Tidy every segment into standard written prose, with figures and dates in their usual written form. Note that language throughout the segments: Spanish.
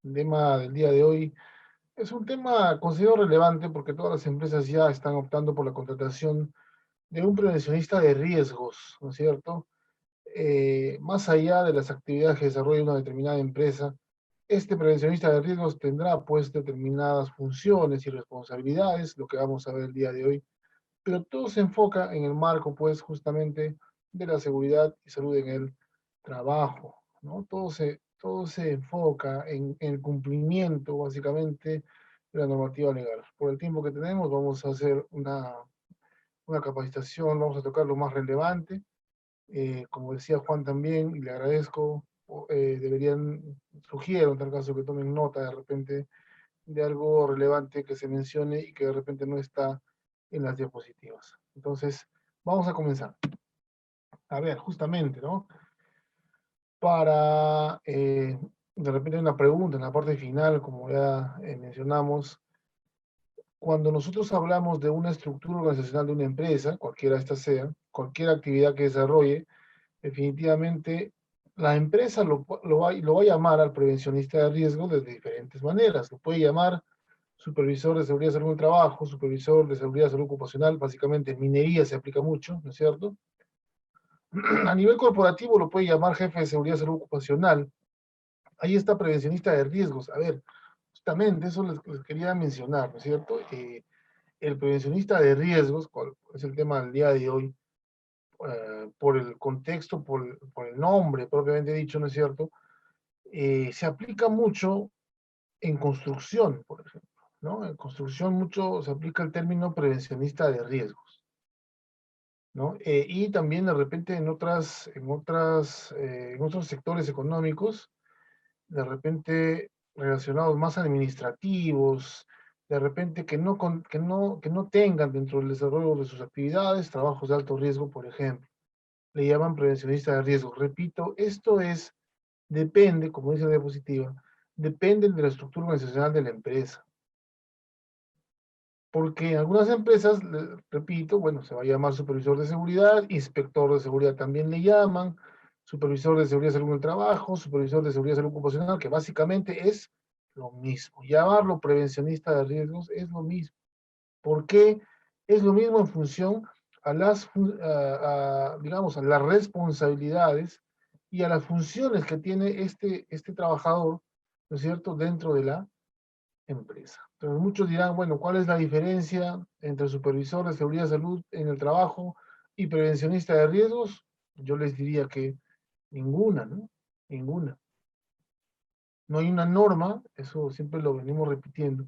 El tema del día de hoy es un tema considero relevante porque todas las empresas ya están optando por la contratación de un prevencionista de riesgos, ¿no es cierto? Más allá de las actividades que desarrolla una determinada empresa, este prevencionista de riesgos tendrá pues determinadas funciones y responsabilidades, lo que vamos a ver el día de hoy, pero todo se enfoca en el marco pues justamente de la seguridad y salud en el trabajo, ¿no? Todo se enfoca en el cumplimiento básicamente de la normativa legal. Por el tiempo que tenemos vamos a hacer una capacitación, vamos a tocar lo más relevante. Como decía Juan también, y le agradezco, sugiero en tal caso que tomen nota de repente de algo relevante que se mencione y que de repente no está en las diapositivas. Entonces, vamos a comenzar. A ver, justamente, ¿no? Para, de repente hay una pregunta en la parte final, como ya mencionamos, cuando nosotros hablamos de una estructura organizacional de una empresa, cualquiera esta sea, cualquier actividad que desarrolle, definitivamente la empresa lo va a llamar al prevencionista de riesgo de diferentes maneras. Lo puede llamar supervisor de seguridad y salud en el trabajo, supervisor de seguridad y salud ocupacional, básicamente en minería se aplica mucho, ¿no es cierto? A nivel corporativo lo puede llamar jefe de seguridad y salud ocupacional. Ahí está prevencionista de riesgos. A ver, justamente eso les quería mencionar, ¿no es cierto? El prevencionista de riesgos, cual es el tema del día de hoy, por el contexto, por el nombre propiamente dicho, ¿no es cierto? Se aplica mucho en construcción, por ejemplo, ¿no? En construcción mucho se aplica el término prevencionista de riesgos, ¿no? Y también de repente en otros sectores económicos, de repente relacionados más administrativos, de repente que no tengan dentro del desarrollo de sus actividades trabajos de alto riesgo, por ejemplo. Le llaman prevencionista de riesgo. Repito, depende, como dice la diapositiva, depende de la estructura organizacional de la empresa. Porque en algunas empresas, repito, bueno, se va a llamar supervisor de seguridad, inspector de seguridad también le llaman, supervisor de seguridad y salud en el trabajo, supervisor de seguridad y salud ocupacional, que básicamente es lo mismo. Llamarlo prevencionista de riesgos es lo mismo. ¿Por qué? Es lo mismo en función digamos, a las responsabilidades y a las funciones que tiene este trabajador, ¿no es cierto?, dentro de la empresa. Entonces muchos dirán, bueno, ¿cuál es la diferencia entre supervisor de seguridad y salud en el trabajo y prevencionista de riesgos? Yo les diría que ninguna, ¿no? Ninguna. No hay una norma, eso siempre lo venimos repitiendo,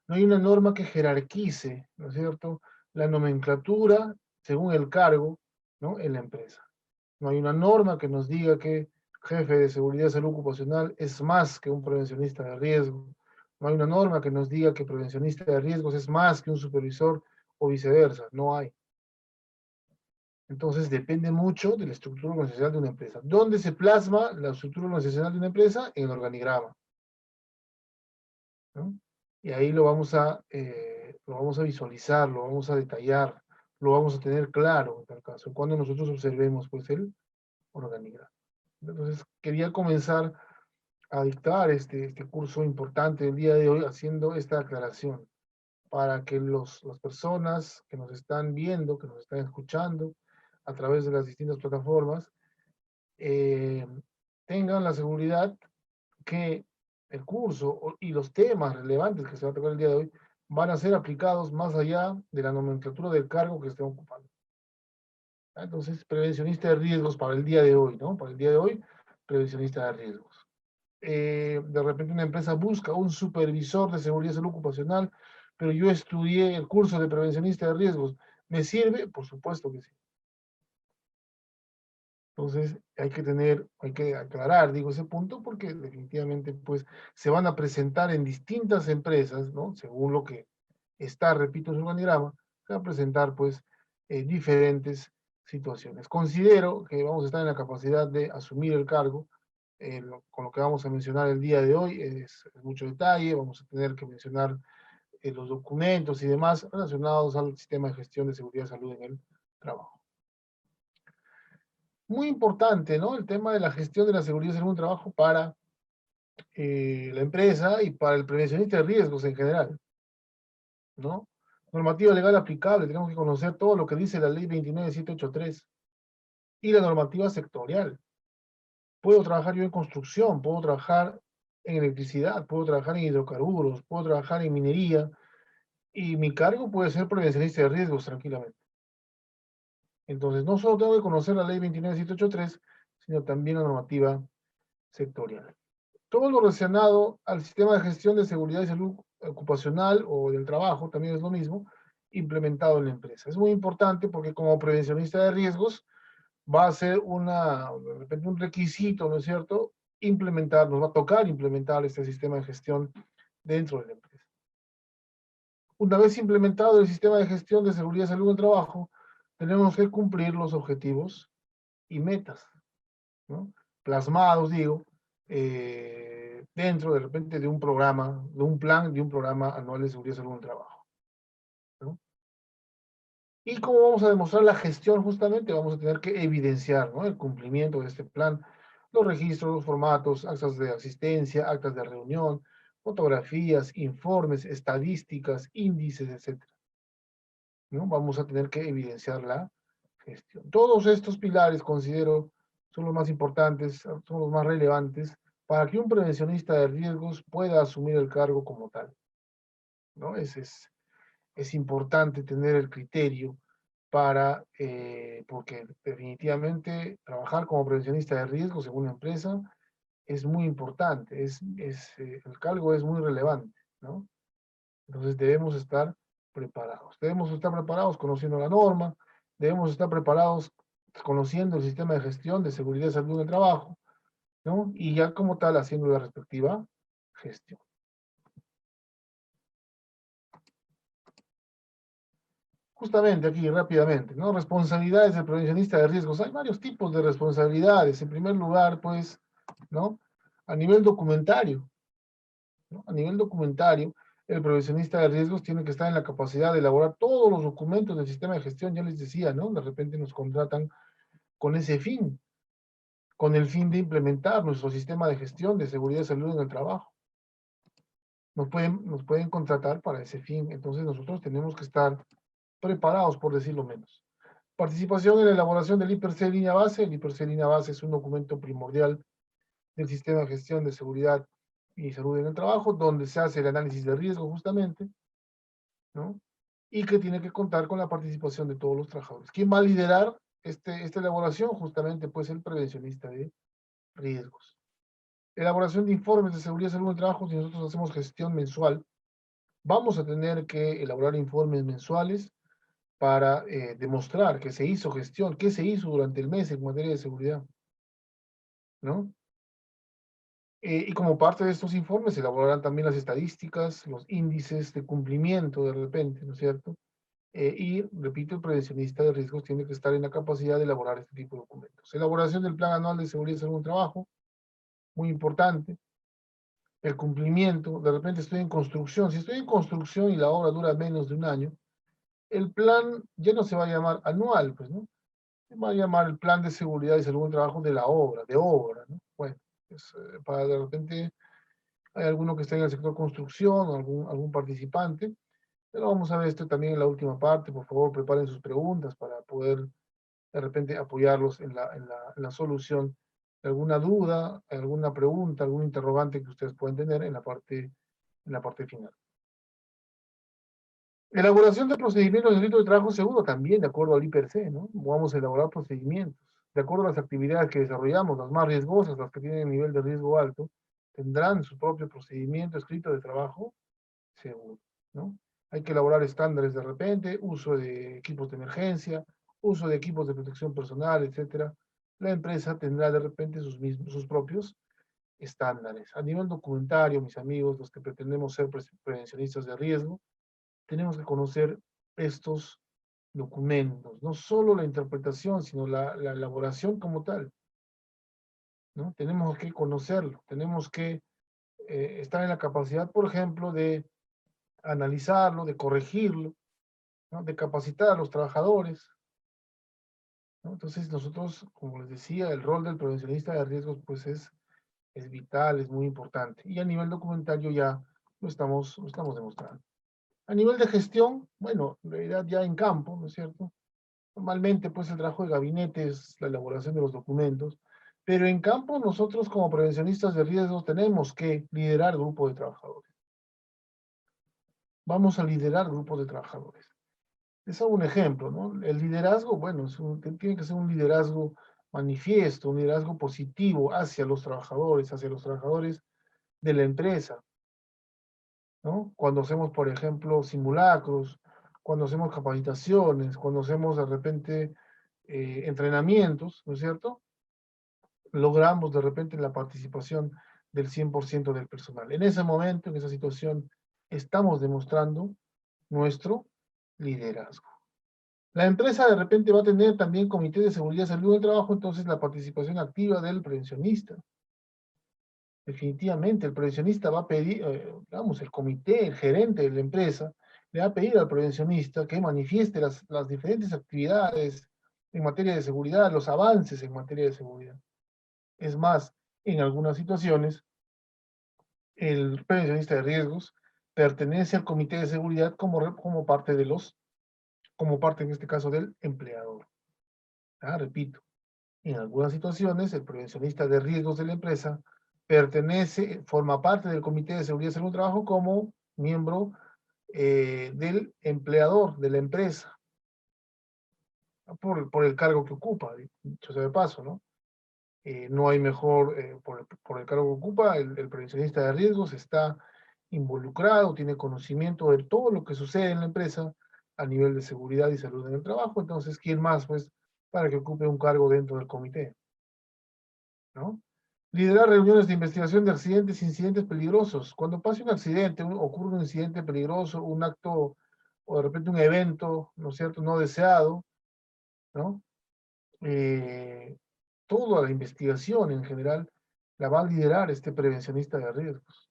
no hay una norma que jerarquice, ¿no es cierto?, la nomenclatura según el cargo, ¿no?, en la empresa. No hay una norma que nos diga que jefe de seguridad y salud ocupacional es más que un prevencionista de riesgo. No hay una norma que nos diga que prevencionista de riesgos es más que un supervisor o viceversa. No hay. Entonces depende mucho de la estructura organizacional de una empresa. ¿Dónde se plasma la estructura organizacional de una empresa? En el organigrama, ¿no? Y ahí lo vamos a visualizar, lo vamos a detallar, lo vamos a tener claro en tal caso, cuando nosotros observemos pues el organigrama. Entonces quería comenzar a dictar este curso importante del día de hoy haciendo esta aclaración para que las personas que nos están viendo, que nos están escuchando a través de las distintas plataformas, eh, tengan la seguridad que el curso y los temas relevantes que se va a tocar el día de hoy van a ser aplicados más allá de la nomenclatura del cargo que estén ocupando. Entonces, prevencionista de riesgos para el día de hoy, ¿no? Para el día de hoy, prevencionista de riesgos. De repente una empresa busca un supervisor de seguridad y salud ocupacional, pero yo estudié el curso de prevencionista de riesgos. ¿Me sirve? Por supuesto que sí. Entonces hay que aclarar, digo, ese punto porque definitivamente pues se van a presentar en distintas empresas, ¿no? Según lo que está, repito, en su organigrama, se van a presentar pues diferentes situaciones. Considero que vamos a estar en la capacidad de asumir el cargo. Con lo que vamos a mencionar el día de hoy es mucho detalle, vamos a tener que mencionar los documentos y demás relacionados al sistema de gestión de seguridad y salud en el trabajo. Muy importante, ¿no? El tema de la gestión de la seguridad y salud en el trabajo para la empresa y para el prevencionista de riesgos en general, ¿no? Normativa legal aplicable, tenemos que conocer todo lo que dice la ley 29783 y la normativa sectorial. Puedo trabajar yo en construcción, puedo trabajar en electricidad, puedo trabajar en hidrocarburos, puedo trabajar en minería, y mi cargo puede ser prevencionista de riesgos tranquilamente. Entonces, no solo tengo que conocer la ley 29783, sino también la normativa sectorial. Todo lo relacionado al sistema de gestión de seguridad y salud ocupacional o del trabajo, también es lo mismo, implementado en la empresa. Es muy importante porque como prevencionista de riesgos va a ser de repente un requisito, ¿no es cierto? Implementar, nos va a tocar implementar este sistema de gestión dentro de la empresa. Una vez implementado el sistema de gestión de seguridad y salud en el trabajo, tenemos que cumplir los objetivos y metas, ¿no? Plasmados, digo, dentro de repente de un programa, de un plan, de un programa anual de seguridad y salud en el trabajo, ¿no? ¿Y cómo vamos a demostrar la gestión? Justamente vamos a tener que evidenciar, ¿no?, el cumplimiento de este plan, los registros, los formatos, actas de asistencia, actas de reunión, fotografías, informes, estadísticas, índices, etcétera, ¿no? Vamos a tener que evidenciar la gestión. Todos estos pilares, considero, son los más importantes, son los más relevantes para que un prevencionista de riesgos pueda asumir el cargo como tal, ¿no? Es importante tener el criterio porque definitivamente trabajar como prevencionista de riesgos en una empresa es muy importante, el cargo es muy relevante, ¿no? Entonces debemos estar preparados conociendo la norma, debemos estar preparados conociendo el sistema de gestión de seguridad y salud en el trabajo, ¿no? Y ya como tal haciendo la respectiva gestión. Justamente aquí, rápidamente, ¿no? Responsabilidades del prevencionista de riesgos. Hay varios tipos de responsabilidades. En primer lugar, pues, ¿no? A nivel documentario, ¿no? A nivel documentario, el prevencionista de riesgos tiene que estar en la capacidad de elaborar todos los documentos del sistema de gestión. Ya les decía, ¿no? De repente nos contratan con ese fin, con el fin de implementar nuestro sistema de gestión de seguridad y salud en el trabajo. Nos pueden contratar para ese fin. Entonces nosotros tenemos que estar preparados, por decirlo menos. Participación en la elaboración del IPRC línea base. El IPRC línea base es un documento primordial del sistema de gestión de seguridad y salud en el trabajo, donde se hace el análisis de riesgo justamente, ¿no? Y que tiene que contar con la participación de todos los trabajadores. ¿Quién va a liderar esta elaboración? Justamente, pues, el prevencionista de riesgos. Elaboración de informes de seguridad y salud en el trabajo. Si nosotros hacemos gestión mensual, vamos a tener que elaborar informes mensuales para demostrar que se hizo gestión, qué se hizo durante el mes en materia de seguridad, ¿no? Y como parte de estos informes se elaborarán también las estadísticas, los índices de cumplimiento de repente, ¿no es cierto? Y, repito, el prevencionista de riesgos tiene que estar en la capacidad de elaborar este tipo de documentos. Elaboración del plan anual de seguridad y salud en el trabajo, muy importante. El cumplimiento, de repente estoy en construcción. Si estoy en construcción y la obra dura menos de un año, el plan ya no se va a llamar anual, pues, ¿no? Se va a llamar el plan de seguridad y salud en el trabajo de la obra, ¿no? Bueno, para de repente hay alguno que está en el sector construcción, algún participante, pero vamos a ver esto también en la última parte. Por favor, preparen sus preguntas para poder de repente apoyarlos en la solución de alguna duda, alguna pregunta, algún interrogante que ustedes pueden tener en la parte final. Elaboración de procedimientos de delito de trabajo seguro, también de acuerdo al IPRC, ¿no? Vamos a elaborar procedimientos. De acuerdo a las actividades que desarrollamos, las más riesgosas, las que tienen nivel de riesgo alto, tendrán su propio procedimiento escrito de trabajo seguro, ¿no? Hay que elaborar estándares de repente, uso de equipos de emergencia, uso de equipos de protección personal, etcétera. La empresa tendrá de repente sus propios estándares. A nivel documentario, mis amigos, los que pretendemos ser prevencionistas de riesgo, tenemos que conocer estos documentos, no solo la interpretación, sino la elaboración como tal, ¿no? Tenemos que conocerlo, tenemos que estar en la capacidad, por ejemplo, de analizarlo, de corregirlo, ¿no? De capacitar a los trabajadores, ¿no? Entonces nosotros, como les decía, el rol del prevencionista de riesgos pues es es vital, es muy importante. Y a nivel documentario ya lo estamos demostrando. A nivel de gestión, bueno, en realidad ya en campo, ¿no es cierto? Normalmente, pues, el trabajo de gabinete es la elaboración de los documentos, pero en campo nosotros como prevencionistas de riesgos tenemos que liderar grupos de trabajadores. Vamos a liderar grupos de trabajadores. Es un ejemplo, ¿no? El liderazgo, bueno, tiene que ser un liderazgo manifiesto, un liderazgo positivo hacia los trabajadores de la empresa, ¿no? Cuando hacemos, por ejemplo, simulacros, cuando hacemos capacitaciones, cuando hacemos de repente entrenamientos, ¿no es cierto? Logramos de repente la participación del 100% del personal. En ese momento, en esa situación, estamos demostrando nuestro liderazgo. La empresa de repente va a tener también comité de seguridad y salud del trabajo, entonces la participación activa del prevencionista. Definitivamente, el prevencionista va a pedir, digamos, el comité, el gerente de la empresa, le va a pedir al prevencionista que manifieste las diferentes actividades en materia de seguridad, los avances en materia de seguridad. Es más, en algunas situaciones, el prevencionista de riesgos pertenece al comité de seguridad como parte como parte en este caso del empleador. Ah, repito, en algunas situaciones el prevencionista de riesgos de la empresa forma parte del comité de seguridad y salud del trabajo como miembro del empleador de la empresa, por el cargo que ocupa, dicho sea de paso, ¿no? No hay mejor, por el cargo que ocupa, el prevencionista de riesgos está involucrado, tiene conocimiento de todo lo que sucede en la empresa a nivel de seguridad y salud en el trabajo, entonces, ¿quién más, pues, para que ocupe un cargo dentro del comité, ¿no? Liderar reuniones de investigación de accidentes e incidentes peligrosos. Cuando pase un accidente, ocurre un incidente peligroso, un acto, o de repente un evento, ¿no es cierto?, no deseado, ¿no? Eh, Toda la investigación en general la va a liderar este prevencionista de riesgos.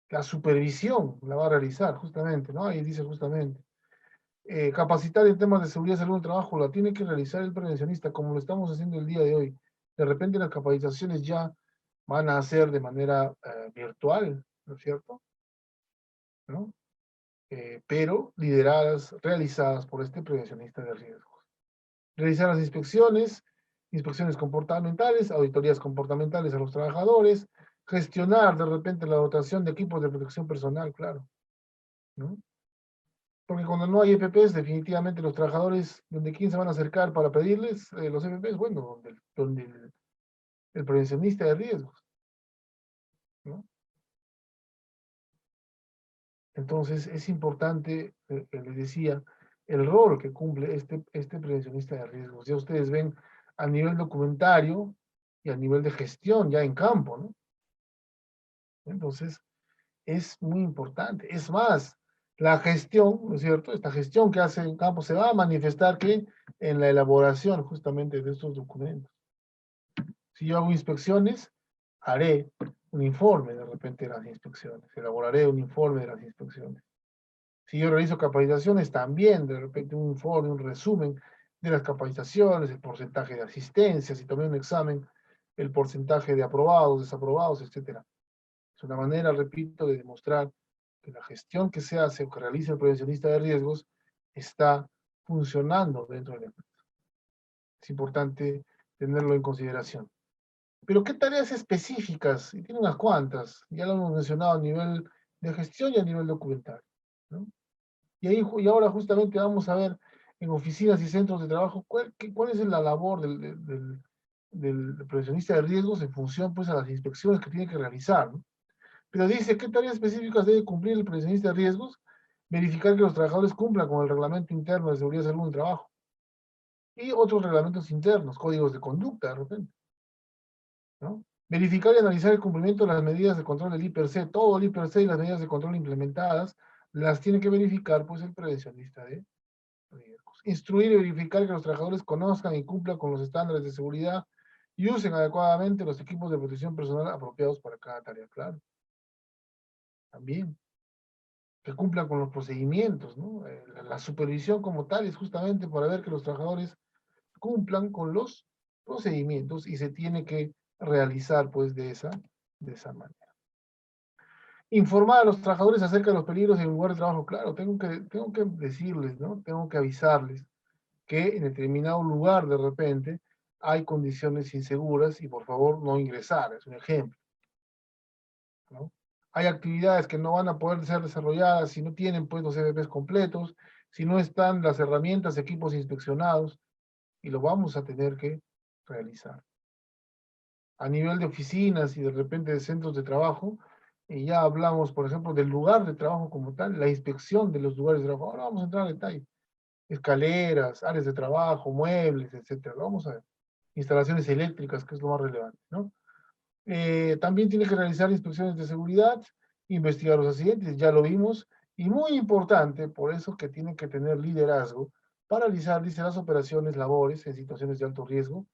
La supervisión la va a realizar justamente, ¿no? Ahí dice justamente. Capacitar en temas de seguridad y salud del trabajo la tiene que realizar el prevencionista, como lo estamos haciendo el día de hoy. De repente las capacitaciones ya van a ser de manera virtual, ¿no es cierto? ¿No? Pero lideradas, realizadas por este prevencionista de riesgos. Realizar las inspecciones comportamentales, auditorías comportamentales a los trabajadores, gestionar de repente la dotación de equipos de protección personal, claro, ¿no? Porque cuando no hay EPPs, definitivamente los trabajadores, ¿donde quién se van a acercar para pedirles los EPPs? Bueno, donde el prevencionista de riesgos, ¿no? Entonces, es importante, les decía, el rol que cumple este prevencionista de riesgos. Ya ustedes ven a nivel documentario y a nivel de gestión, ya en campo, ¿no? Entonces, es muy importante. Es más, la gestión, ¿no es cierto? Esta gestión que hace en campo se va a manifestar que en la elaboración justamente de estos documentos. Si yo hago inspecciones, haré un informe de repente de las inspecciones, elaboraré un informe de las inspecciones. Si yo realizo capacitaciones, también de repente un informe, un resumen de las capacitaciones, el porcentaje de asistencia, si tomé un examen, el porcentaje de aprobados, desaprobados, etcétera. Es una manera, repito, de demostrar que la gestión que se hace o que realiza el prevencionista de riesgos está funcionando dentro de la empresa. Es importante tenerlo en consideración. Pero ¿qué tareas específicas? Y tiene unas cuantas, ya lo hemos mencionado a nivel de gestión y a nivel documental, ¿no? Y ahora justamente vamos a ver en oficinas y centros de trabajo cuál es la labor del prevencionista de riesgos en función pues a las inspecciones que tiene que realizar, ¿no? Pero dice, ¿qué tareas específicas debe cumplir el prevencionista de riesgos? Verificar que los trabajadores cumplan con el reglamento interno de seguridad y salud del trabajo. Y otros reglamentos internos, códigos de conducta, de repente, ¿no? Verificar y analizar el cumplimiento de las medidas de control del IPRC. Todo el IPRC y las medidas de control implementadas las tiene que verificar, pues, el prevencionista de riesgos. Instruir y verificar que los trabajadores conozcan y cumplan con los estándares de seguridad y usen adecuadamente los equipos de protección personal apropiados para cada tarea, claro. También. Que cumplan con los procedimientos, ¿no? La supervisión como tal es justamente para ver que los trabajadores cumplan con los procedimientos y se tiene que realizar, pues, de esa de esa manera. Informar a los trabajadores acerca de los peligros en el lugar de trabajo. Claro, tengo que decirles, ¿no? Tengo que avisarles que en determinado lugar de repente hay condiciones inseguras y por favor no ingresar, es un ejemplo, ¿no? Hay actividades que no van a poder ser desarrolladas si no tienen pues los EVPs completos, si no están las herramientas, equipos inspeccionados, y lo vamos a tener que realizar. A nivel de oficinas y de repente de centros de trabajo, y ya hablamos, por ejemplo, del lugar de trabajo como tal, la inspección de los lugares de trabajo. Ahora vamos a entrar en detalle. Escaleras, áreas de trabajo, muebles, etcétera. Lo vamos a ver. Instalaciones eléctricas, que es lo más relevante, ¿no? También tiene que realizar inspecciones de seguridad, investigar los accidentes, ya lo vimos, y muy importante, por eso que tiene que tener liderazgo, para realizar, dice, las operaciones, labores en situaciones de alto riesgo,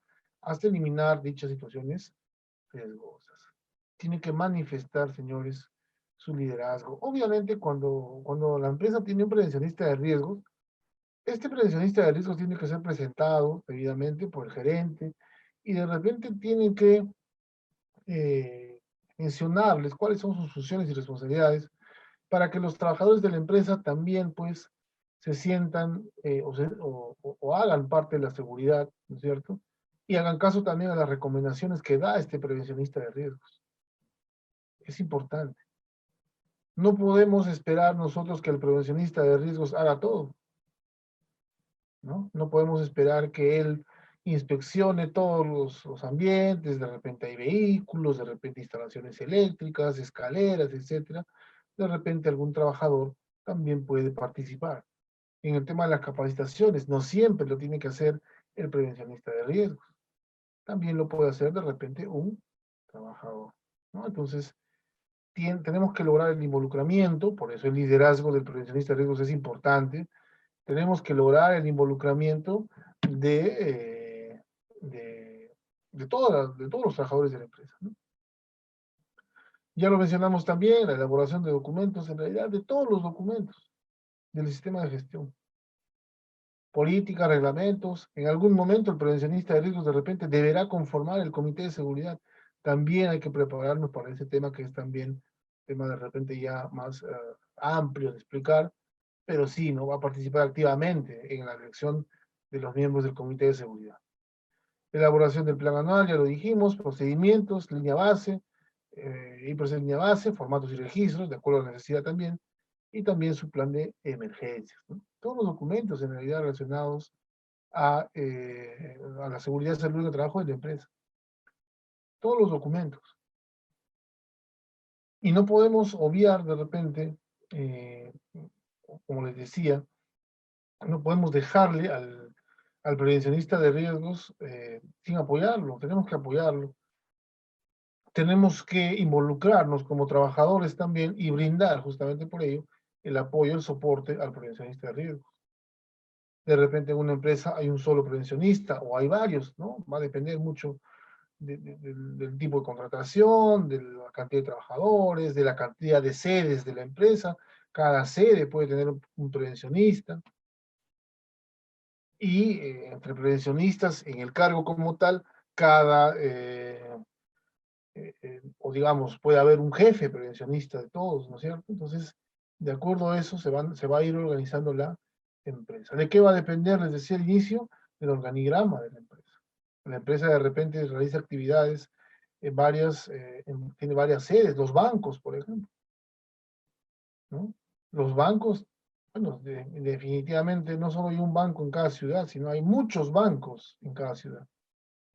hasta eliminar dichas situaciones riesgosas. Tiene que manifestar, señores, su liderazgo. Obviamente, cuando la empresa tiene un prevencionista de riesgos, este prevencionista de riesgos tiene que ser presentado debidamente por el gerente, y de repente tienen que eh, mencionarles cuáles son sus funciones y responsabilidades para que los trabajadores de la empresa también pues se sientan o hagan parte de la seguridad, ¿no es cierto? Y hagan caso también a las recomendaciones que da este prevencionista de riesgos. Es importante. No podemos esperar nosotros que el prevencionista de riesgos haga todo, ¿no? No podemos esperar que él inspeccione todos los ambientes, de repente hay vehículos, de repente instalaciones eléctricas, escaleras, etcétera. De repente algún trabajador también puede participar. En el tema de las capacitaciones, no siempre lo tiene que hacer el prevencionista de riesgos. También lo puede hacer de repente un trabajador, ¿no? Entonces, tenemos que lograr el involucramiento, por eso el liderazgo del prevencionista de riesgos es importante. Tenemos que lograr el involucramiento de todos los trabajadores de la empresa, ¿no? Ya lo mencionamos también, la elaboración de documentos, en realidad de todos los documentos del sistema de gestión. Políticas, reglamentos. En algún momento el prevencionista de riesgos de repente deberá conformar el comité de seguridad. También hay que prepararnos para ese tema que es también tema de repente ya más amplio de explicar, pero sí, ¿no? Va a participar activamente en la elección de los miembros del comité de seguridad. Elaboración del plan anual, ya lo dijimos, procedimientos, línea base, línea base, formatos y registros, de acuerdo a la necesidad también, y también su plan de emergencias, ¿no? Todos los documentos en realidad relacionados a la seguridad, salud y el trabajo de la empresa. Todos los documentos. Y no podemos obviar de repente, como les decía, no podemos dejarle al prevencionista de riesgos sin apoyarlo, tenemos que apoyarlo. Tenemos que involucrarnos como trabajadores también y brindar justamente por ello el apoyo, el soporte al prevencionista de riesgos. De repente en una empresa hay un solo prevencionista o hay varios, ¿no? Va a depender mucho del tipo de contratación, de la cantidad de trabajadores, de la cantidad de sedes de la empresa. Cada sede puede tener un prevencionista. Y entre prevencionistas en el cargo como tal, o digamos, puede haber un jefe prevencionista de todos, ¿no es cierto? Entonces, de acuerdo a eso, se va a ir organizando la empresa. ¿De qué va a depender? Les decía al inicio, del organigrama de la empresa. La empresa de repente realiza actividades en tiene varias sedes, los bancos, por ejemplo, ¿no? Los bancos, bueno, definitivamente no solo hay un banco en cada ciudad, sino hay muchos bancos en cada ciudad.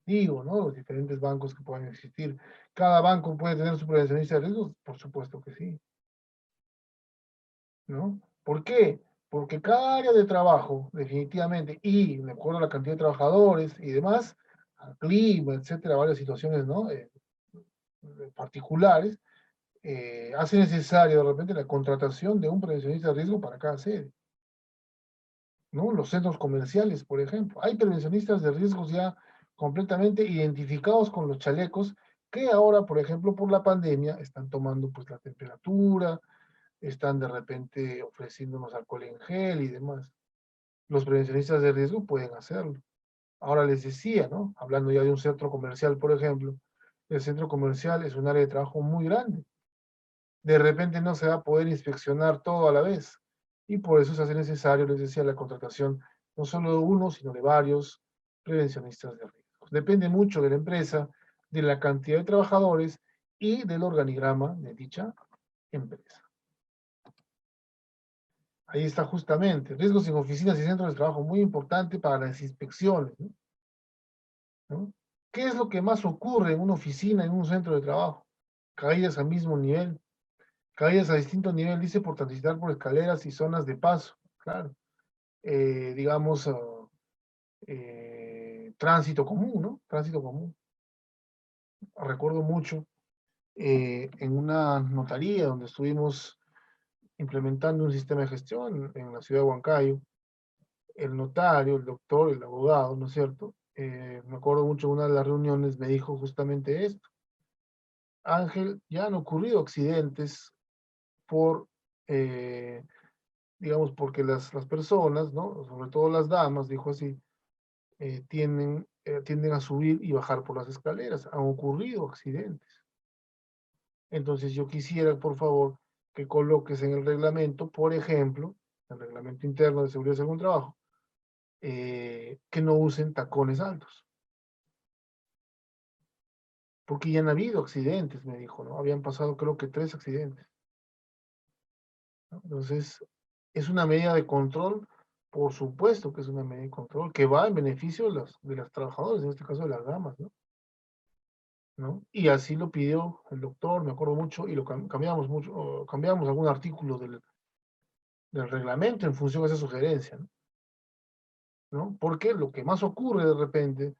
Digo, ¿no? Los diferentes bancos que pueden existir. ¿Cada banco puede tener su prevencionista de riesgos? Por supuesto que sí, ¿no? ¿Por qué? Porque cada área de trabajo, definitivamente, y de acuerdo a la cantidad de trabajadores y demás, al clima, etcétera, varias situaciones, ¿no? Particulares, hace necesario de repente la contratación de un prevencionista de riesgo para cada sede, ¿no? Los centros comerciales, por ejemplo. Hay prevencionistas de riesgos ya completamente identificados con los chalecos que ahora, por ejemplo, por la pandemia, están tomando pues la temperatura, están de repente ofreciéndonos alcohol en gel y demás. Los prevencionistas de riesgo pueden hacerlo. Ahora les decía, ¿no? Hablando ya de un centro comercial, por ejemplo, el centro comercial es un área de trabajo muy grande. De repente no se va a poder inspeccionar todo a la vez. Y por eso se hace necesario, les decía, la contratación no solo de uno, sino de varios prevencionistas de riesgos. Depende mucho de la empresa, de la cantidad de trabajadores y del organigrama de dicha empresa. Ahí está justamente, riesgos en oficinas y centros de trabajo, muy importante para las inspecciones, ¿no? ¿No? ¿Qué es lo que más ocurre en una oficina, en un centro de trabajo? Caídas al mismo nivel, caídas a distinto nivel, dice, por transitar por escaleras y zonas de paso, claro. Digamos, tránsito común, ¿no? Tránsito común. Recuerdo mucho en una notaría donde estuvimos implementando un sistema de gestión en la ciudad de Huancayo, el notario, el doctor, el abogado, ¿no es cierto? Me acuerdo mucho, una de las reuniones me dijo justamente esto. Ángel, ya han ocurrido accidentes por, eh, digamos, porque las personas, ¿no? Sobre todo las damas, dijo así, tienden a subir y bajar por las escaleras. Han ocurrido accidentes. Entonces yo quisiera, por favor, que coloques en el reglamento, por ejemplo, el reglamento interno de seguridad y salud en trabajo, que no usen tacones altos. Porque ya han habido accidentes, me dijo, ¿no? Habían pasado creo que 3 accidentes, ¿no? Entonces, es una medida de control, por supuesto que es una medida de control, que va en beneficio de las trabajadoras, en este caso de las damas, ¿no? ¿No? Y así lo pidió el doctor, me acuerdo mucho, y lo cambiamos mucho, cambiamos algún artículo del reglamento en función de esa sugerencia, ¿no? ¿No? Porque lo que más ocurre de repente,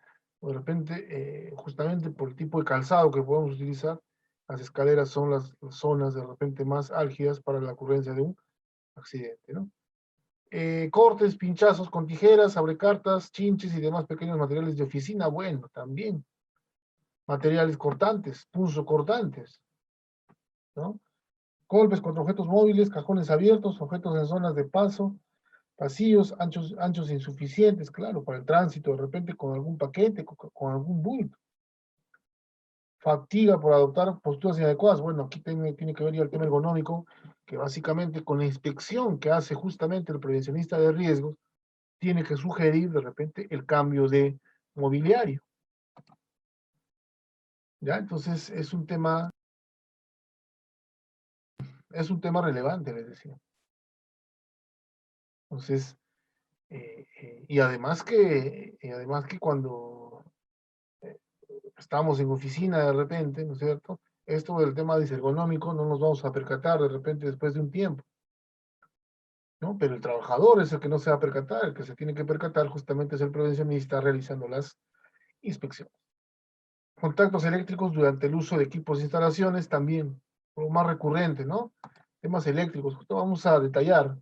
justamente por el tipo de calzado que podemos utilizar, las escaleras son las zonas de repente más álgidas para la ocurrencia de un accidente, ¿no? Cortes, pinchazos con tijeras, abrecartas, chinches y demás pequeños materiales de oficina, bueno, también. Materiales cortantes, punzocortantes, ¿no? Golpes contra objetos móviles, cajones abiertos, objetos en zonas de paso, pasillos, anchos insuficientes, claro, para el tránsito, de repente con algún paquete, con algún bulto. Fatiga por adoptar posturas inadecuadas. Bueno, aquí tiene que ver ya el tema ergonómico, que básicamente con la inspección que hace justamente el prevencionista de riesgos, tiene que sugerir de repente el cambio de mobiliario. ¿Ya? Entonces es un tema relevante, les decía. Entonces, y además que cuando eh, estamos en oficina de repente, ¿no es cierto? Esto del tema ergonómico no nos vamos a percatar de repente después de un tiempo, ¿no? Pero el trabajador es el que no se va a percatar, el que se tiene que percatar justamente es el prevencionista realizando las inspecciones. Contactos eléctricos durante el uso de equipos e instalaciones también, lo más recurrente, ¿no? Temas eléctricos, justo vamos a detallar